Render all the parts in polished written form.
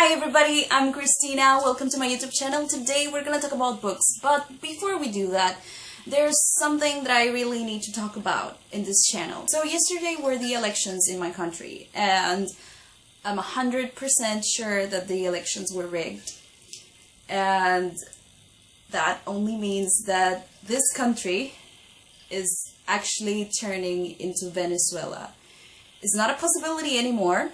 Hi everybody, I'm Christina. Welcome to my YouTube channel. Today we're gonna talk about books, but before we do that, there's something that I really need to talk about in this channel. So yesterday were the elections in my country, and I'm 100% sure that the elections were rigged. And that only means that this country is actually turning into Venezuela. It's not a possibility anymore.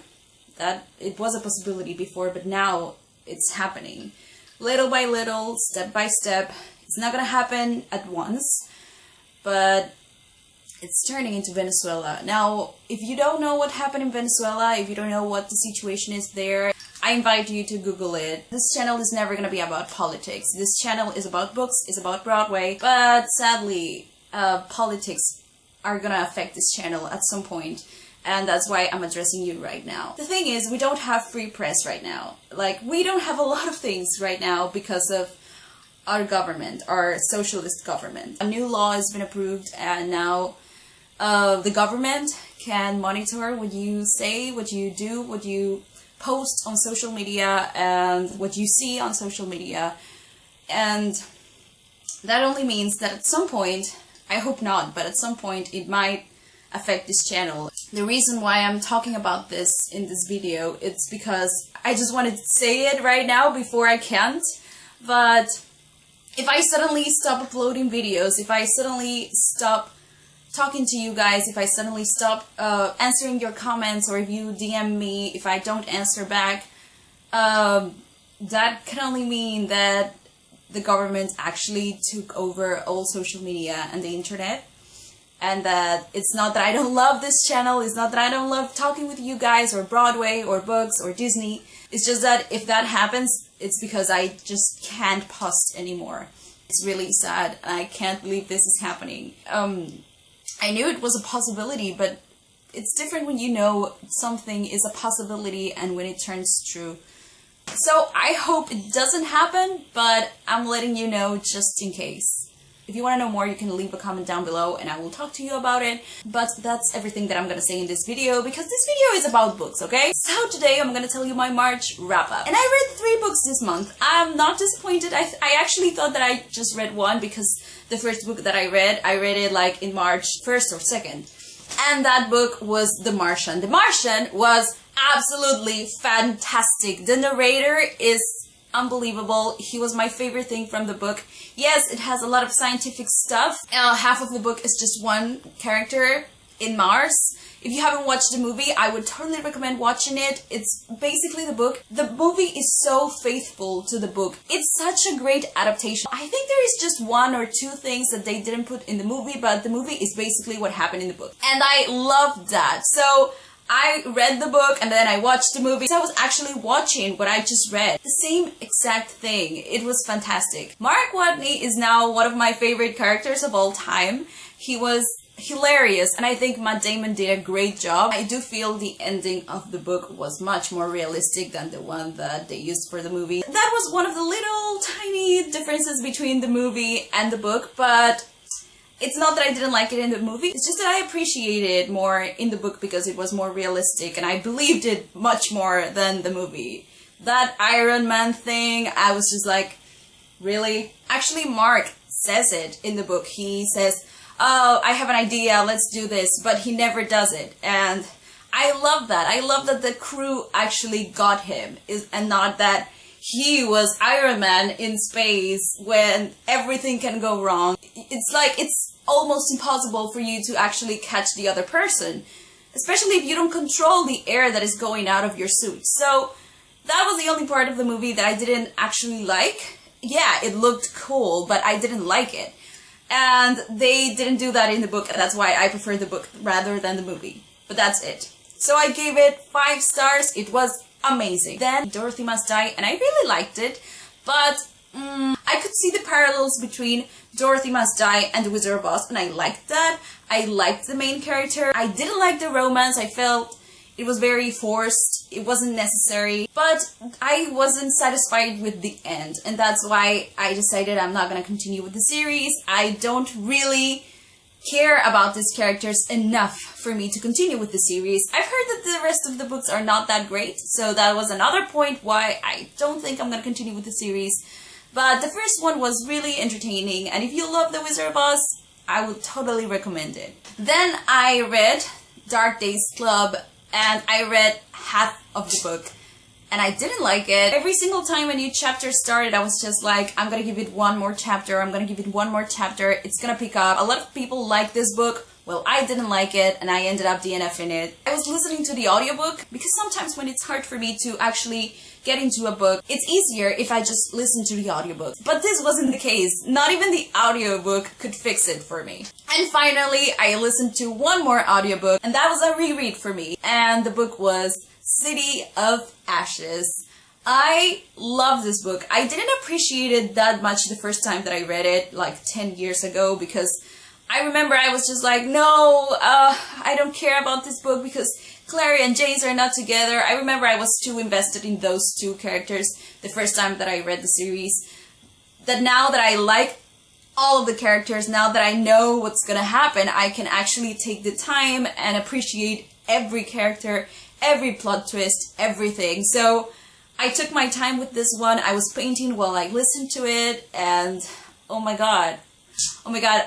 That it was a possibility before, but now it's happening. Little by little, step by step. It's not gonna happen at once, but it's turning into Venezuela. Now, if you don't know what happened in Venezuela, if you don't know what the situation is there, I invite you to Google it. This channel is never gonna be about politics. This channel is about books, it's about Broadway, but sadly, politics are gonna affect this channel at some point. And that's why I'm addressing you right now. The thing is, we don't have free press right now. Like, we don't have a lot of things right now because of our government, our socialist government. A new law has been approved, and now the government can monitor what you say, what you do, what you post on social media, and what you see on social media. And that only means that at some point, I hope not, but at some point it might affect this channel. The reason why I'm talking about this in this video, it's because I just wanted to say it right now before I can't. But if I suddenly stop uploading videos, if I suddenly stop talking to you guys, if I suddenly stop answering your comments, or if you DM me, if I don't answer back, that can only mean that the government actually took over all social media and the internet. And that it's not that I don't love this channel, it's not that I don't love talking with you guys, or Broadway, or books, or Disney. It's just that if that happens, it's because I just can't post anymore. It's really sad, and I can't believe this is happening. I knew it was a possibility, but it's different when you know something is a possibility and when it turns true. So I hope it doesn't happen, but I'm letting you know just in case. If you want to know more, you can leave a comment down below and I will talk to you about it. But that's everything that I'm going to say in this video, because this video is about books, okay? So today I'm going to tell you my March wrap-up. And I read 3 books this month. I'm not disappointed. I actually thought that I just read one, because the first book that I read it like in March 1st or 2nd. And that book was The Martian. The Martian was absolutely fantastic. The narrator is unbelievable. He was my favorite thing from the book. Yes, it has a lot of scientific stuff. Half of the book is just one character in Mars. If you haven't watched the movie, I would totally recommend watching it. It's basically the book. The movie is so faithful to the book. It's such a great adaptation. I think there is just 1 or 2 things that they didn't put in the movie, but the movie is basically what happened in the book. And I loved that. So I read the book and then I watched the movie. So I was actually watching what I just read. The same exact thing. It was fantastic. Mark Watney is now one of my favorite characters of all time. He was hilarious, and I think Matt Damon did a great job. I do feel the ending of the book was much more realistic than the one that they used for the movie. That was one of the little tiny differences between the movie and the book, but it's not that I didn't like it in the movie, it's just that I appreciated it more in the book because it was more realistic and I believed it much more than the movie. That Iron Man thing, I was just like, really? Actually, Mark says it in the book. He says, oh, I have an idea, let's do this, but he never does it. And I love that. I love that the crew actually got him, and not that he was Iron Man in space when everything can go wrong. It's like, it's almost impossible for you to actually catch the other person, especially if you don't control the air that is going out of your suit. So that was the only part of the movie that I didn't actually like. Yeah, it looked cool, but I didn't like it. And they didn't do that in the book, and that's why I prefer the book rather than the movie. But that's it. So I gave it 5 stars. It was amazing. Then Dorothy Must Die, and I really liked it, but I could see the parallels between Dorothy Must Die and The Wizard of Oz, and I liked that. I liked the main character. I didn't like the romance. I felt it was very forced. It wasn't necessary, but I wasn't satisfied with the end, and that's why I decided I'm not gonna continue with the series. I don't really care about these characters enough for me to continue with the series. I've heard that the rest of the books are not that great, so that was another point why I don't think I'm gonna continue with the series. But the first one was really entertaining, and if you love The Wizard of Oz, I would totally recommend it. Then I read Dark Days Club, and I read half of the book, and I didn't like it. Every single time a new chapter started, I was just like, I'm gonna give it one more chapter, I'm gonna give it one more chapter, it's gonna pick up. A lot of people like this book. Well, I didn't like it, and I ended up DNFing it. I was listening to the audiobook, because sometimes when it's hard for me to actually get into a book, it's easier if I just listen to the audiobook. But this wasn't the case. Not even the audiobook could fix it for me. And finally, I listened to one more audiobook, and that was a reread for me. And the book was City of Ashes. I love this book. I didn't appreciate it that much the first time that I read it, like 10 years ago, because I remember I was just like, no, I don't care about this book because Clary and Jace are not together. I remember I was too invested in those two characters the first time that I read the series, that now that I like all of the characters, now that I know what's gonna happen, I can actually take the time and appreciate every character, every plot twist, everything. So I took my time with this one. I was painting while I listened to it, and oh my god,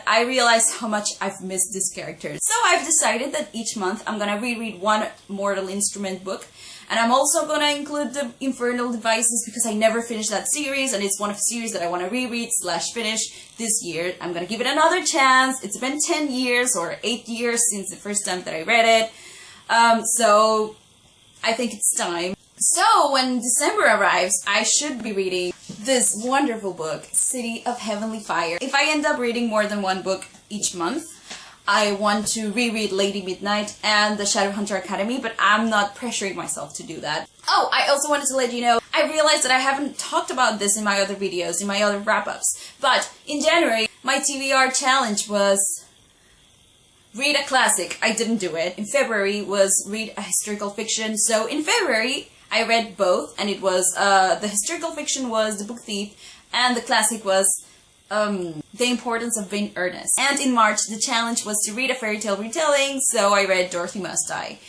I realized how much I've missed this character. So I've decided that each month I'm gonna reread one Mortal Instrument book, and I'm also gonna include the Infernal Devices because I never finished that series, and it's one of the series that I want to reread / finish this year. I'm gonna give it another chance. It's been 10 years or 8 years since the first time that I read it, so I think it's time. So when December arrives, I should be reading this wonderful book, City of Heavenly Fire. If I end up reading more than one book each month, I want to reread Lady Midnight and the Shadowhunter Academy, but I'm not pressuring myself to do that. Oh, I also wanted to let you know, I realized that I haven't talked about this in my other videos, in my other wrap-ups, but in January, my TBR challenge was read a classic. I didn't do it. In February was read a historical fiction, so in February, I read both, and it was, the historical fiction was The Book Thief, and the classic was The Importance of Vain Earnest. And in March, the challenge was to read a fairy tale retelling, so I read Dorothy Must Die.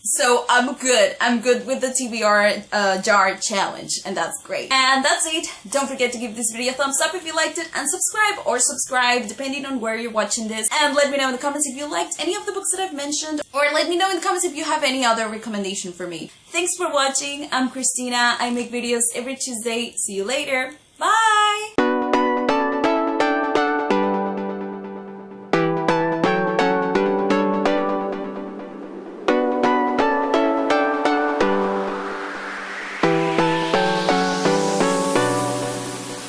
So I'm good with the TBR jar challenge, and that's great. And that's it. Don't forget to give this video a thumbs up if you liked it, and subscribe depending on where you're watching this. And let me know in the comments if you liked any of the books that I've mentioned, or let me know in the comments if you have any other recommendation for me. Thanks for watching. I'm Christina. I make videos every Tuesday. See you later. Bye!